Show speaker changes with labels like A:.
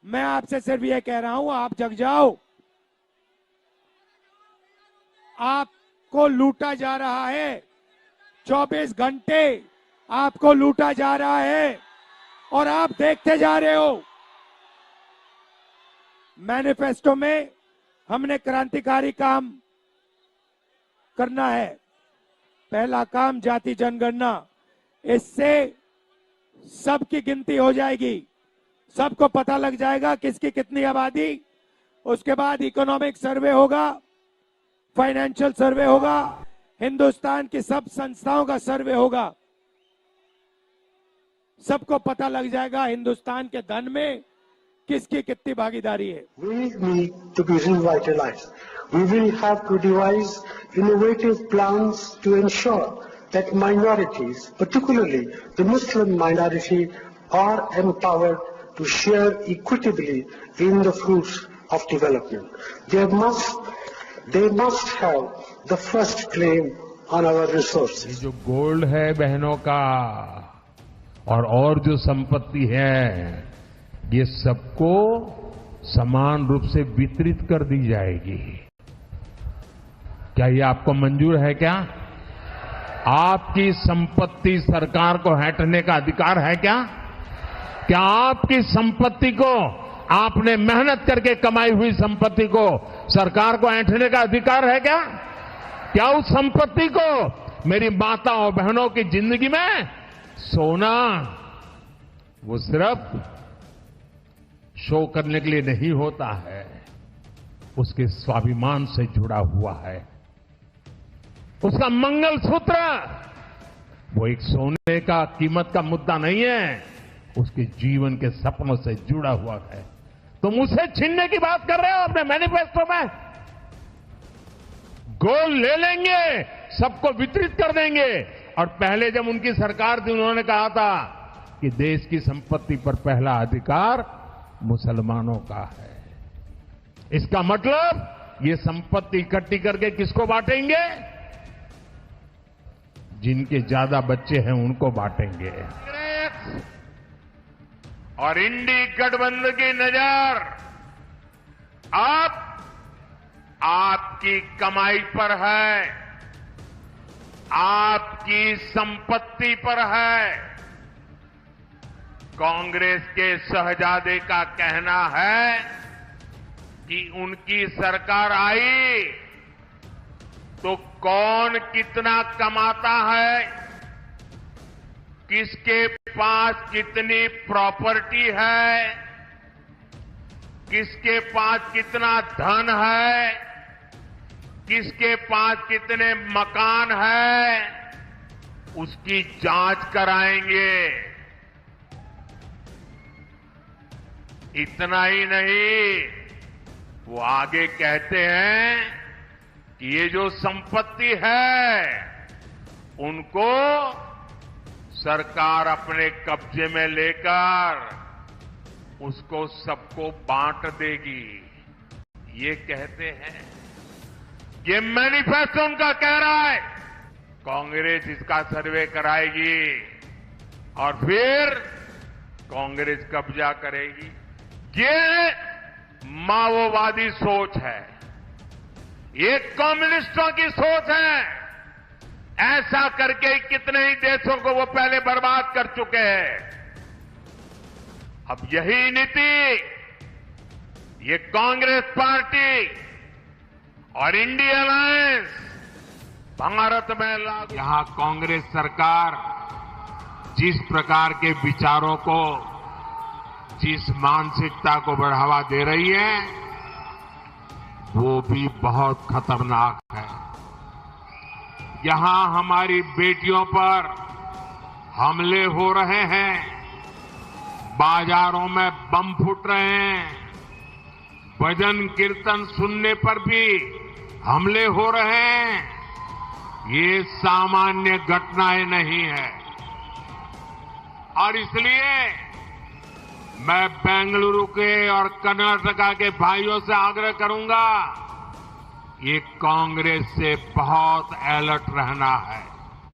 A: मैं आपसे सिर्फ ये कह रहा हूं, आप जग जाओ। आपको लूटा जा रहा है, 24 घंटे आपको लूटा जा रहा है और आप देखते जा रहे हो। मैनिफेस्टो में हमने क्रांतिकारी काम करना है। पहला काम जाति जनगणना, इससे सबकी गिनती हो जाएगी, सबको पता लग जाएगा किसकी कितनी आबादी। उसके बाद इकोनॉमिक सर्वे होगा, फाइनेंशियल सर्वे होगा, हिंदुस्तान की सब संस्थाओं का सर्वे होगा। सबको पता लग जाएगा हिंदुस्तान के धन में किसकी कितनी भागीदारी है।
B: We need to be revitalized. We will have to devise innovative plans to ensure that minorities, particularly the Muslim minority, are empowered to share equitably in the fruits of development. They must have the first claim on our resources.
C: ये जो gold है बहनों का और जो संपत्ति है, ये सबको समान रूप से वितरित कर दी जाएगी। क्या ये आपको मंजूर है? क्या आपकी संपत्ति सरकार को हटने का अधिकार है? क्या आपकी संपत्ति को, आपने मेहनत करके कमाई हुई संपत्ति को सरकार को ऐंठने का अधिकार है? क्या उस संपत्ति को मेरी माताओं बहनों की जिंदगी में सोना वो सिर्फ शो करने के लिए नहीं होता है, उसके स्वाभिमान से जुड़ा हुआ है। उसका मंगलसूत्र वो एक सोने का कीमत का मुद्दा नहीं है, उसके जीवन के सपनों से जुड़ा हुआ है। तुम उसे छीनने की बात कर रहे हो अपने मैनिफेस्टो में। गोल्ड ले लेंगे, सबको वितरित कर देंगे। और पहले जब उनकी सरकार थी, उन्होंने कहा था कि देश की संपत्ति पर पहला अधिकार मुसलमानों का है। इसका मतलब ये संपत्ति इकट्ठी करके किसको बांटेंगे? जिनके ज्यादा बच्चे हैं उनको बांटेंगे। और इंडी गठबंधन की नजर अब आपकी कमाई पर है, आपकी संपत्ति पर है। कांग्रेस के शहजादे का कहना है कि उनकी सरकार आई तो कौन कितना कमाता है, किसके पास कितनी प्रॉपर्टी है, किसके पास कितना धन है, किसके पास कितने मकान है, उसकी जांच कराएंगे। इतना ही नहीं, वो आगे कहते हैं कि ये जो संपत्ति है उनको सरकार अपने कब्जे में लेकर उसको सबको बांट देगी। ये कहते हैं, ये मैनिफेस्टो उनका कह रहा है। कांग्रेस इसका सर्वे कराएगी और फिर कांग्रेस कब्जा करेगी। ये माओवादी सोच है, ये कम्युनिस्टों की सोच है। ऐसा करके कितने ही देशों को वो पहले बर्बाद कर चुके हैं। अब यही नीति ये कांग्रेस पार्टी और इंडिया अलायंस भारत में लागू। यहां कांग्रेस सरकार जिस प्रकार के विचारों को, जिस मानसिकता को बढ़ावा दे रही है, वो भी बहुत खतरनाक है। यहां हमारी बेटियों पर हमले हो रहे हैं, बाजारों में बम फूट रहे हैं, भजन कीर्तन सुनने पर भी हमले हो रहे हैं। ये सामान्य घटनाएं नहीं है। और इसलिए मैं बेंगलुरु के और कर्नाटका के भाइयों से आग्रह करूंगा, ये कांग्रेस से बहुत अलर्ट रहना है।